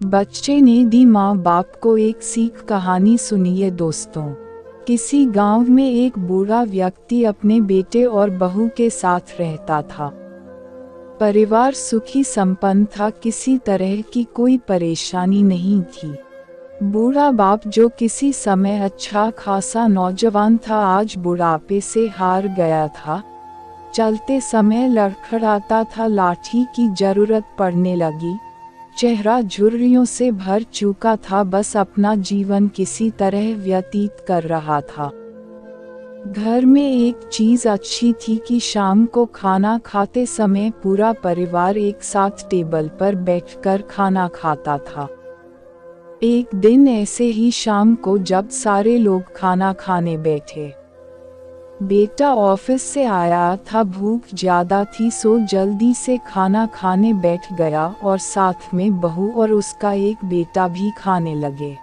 बच्चे ने दी माँ बाप को एक सीख। कहानी सुनिए दोस्तों। किसी गांव में एक बूढ़ा व्यक्ति अपने बेटे और बहू के साथ रहता था। परिवार सुखी संपन्न था, किसी तरह की कोई परेशानी नहीं थी। बूढ़ा बाप, जो किसी समय अच्छा खासा नौजवान था, आज बुढ़ापे से हार गया था। चलते समय लड़खड़ाता था, लाठी की जरूरत पड़ने लगी। चेहरा झुर्रियों से भर चुका था, बस अपना जीवन किसी तरह व्यतीत कर रहा था। घर में एक चीज अच्छी थी कि शाम को खाना खाते समय पूरा परिवार एक साथ टेबल पर बैठकर खाना खाता था। एक दिन ऐसे ही शाम को जब सारे लोग खाना खाने बैठे, बेटा ऑफिस से आया था, भूख ज्यादा थी सो जल्दी से खाना खाने बैठ गया और साथ में बहू और उसका एक बेटा भी खाने लगे।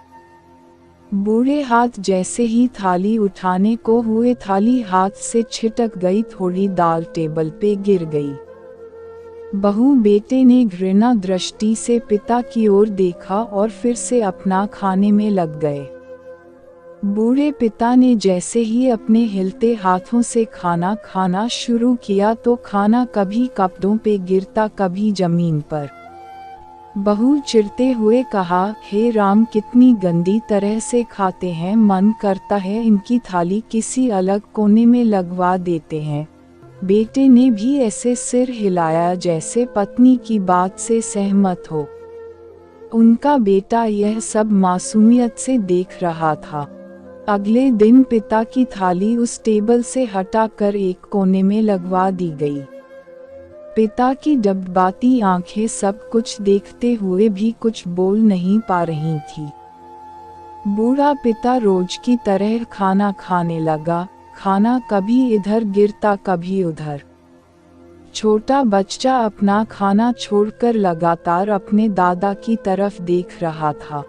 बूढ़े हाथ जैसे ही थाली उठाने को हुए, थाली हाथ से छिटक गई, थोड़ी दाल टेबल पे गिर गई। बहू बेटे ने घृणा दृष्टि से पिता की ओर देखा और फिर से अपना खाने में लग गए। बूढ़े पिता ने जैसे ही अपने हिलते हाथों से खाना खाना शुरू किया तो खाना कभी कपड़ों पे गिरता, कभी जमीन पर। बहू चिढ़ते हुए कहा, हे राम, कितनी गंदी तरह से खाते हैं, मन करता है इनकी थाली किसी अलग कोने में लगवा देते हैं। बेटे ने भी ऐसे सिर हिलाया जैसे पत्नी की बात से सहमत हो। उनका बेटा यह सब मासूमियत से देख रहा था। अगले दिन पिता की थाली उस टेबल से हटाकर एक कोने में लगवा दी गई। पिता की डबडबाती आंखें सब कुछ देखते हुए भी कुछ बोल नहीं पा रही थी। बूढ़ा पिता रोज की तरह खाना खाने लगा। खाना कभी इधर गिरता, कभी उधर। छोटा बच्चा अपना खाना छोड़कर लगातार अपने दादा की तरफ देख रहा था।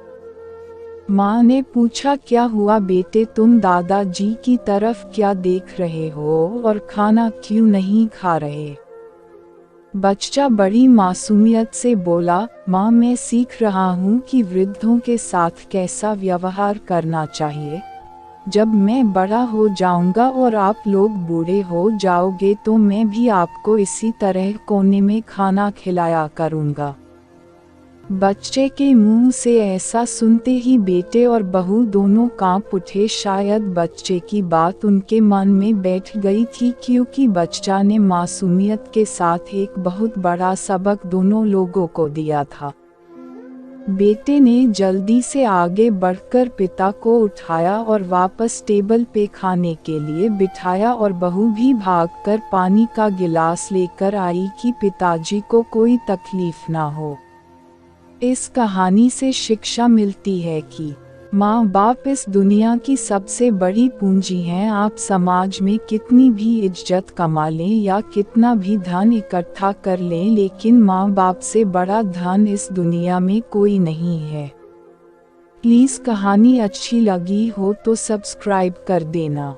माँ ने पूछा, क्या हुआ बेटे, तुम दादाजी की तरफ क्या देख रहे हो और खाना क्यों नहीं खा रहे? बच्चा बड़ी मासूमियत से बोला, माँ, मैं सीख रहा हूँ कि वृद्धों के साथ कैसा व्यवहार करना चाहिए। जब मैं बड़ा हो जाऊंगा और आप लोग बूढ़े हो जाओगे तो मैं भी आपको इसी तरह कोने में खाना खिलाया करूँगा। बच्चे के मुंह से ऐसा सुनते ही बेटे और बहू दोनों कांप उठे। शायद बच्चे की बात उनके मन में बैठ गई थी, क्योंकि बच्चा ने मासूमियत के साथ एक बहुत बड़ा सबक दोनों लोगों को दिया था। बेटे ने जल्दी से आगे बढ़कर पिता को उठाया और वापस टेबल पे खाने के लिए बिठाया, और बहू भी भागकर पानी का गिलास लेकर आई कि पिताजी को कोई तकलीफ ना हो। इस कहानी से शिक्षा मिलती है कि माँ बाप इस दुनिया की सबसे बड़ी पूंजी हैं। आप समाज में कितनी भी इज्जत कमा लें या कितना भी धन इकट्ठा कर लें, लेकिन माँ बाप से बड़ा धन इस दुनिया में कोई नहीं है। प्लीज़ कहानी अच्छी लगी हो तो सब्सक्राइब कर देना।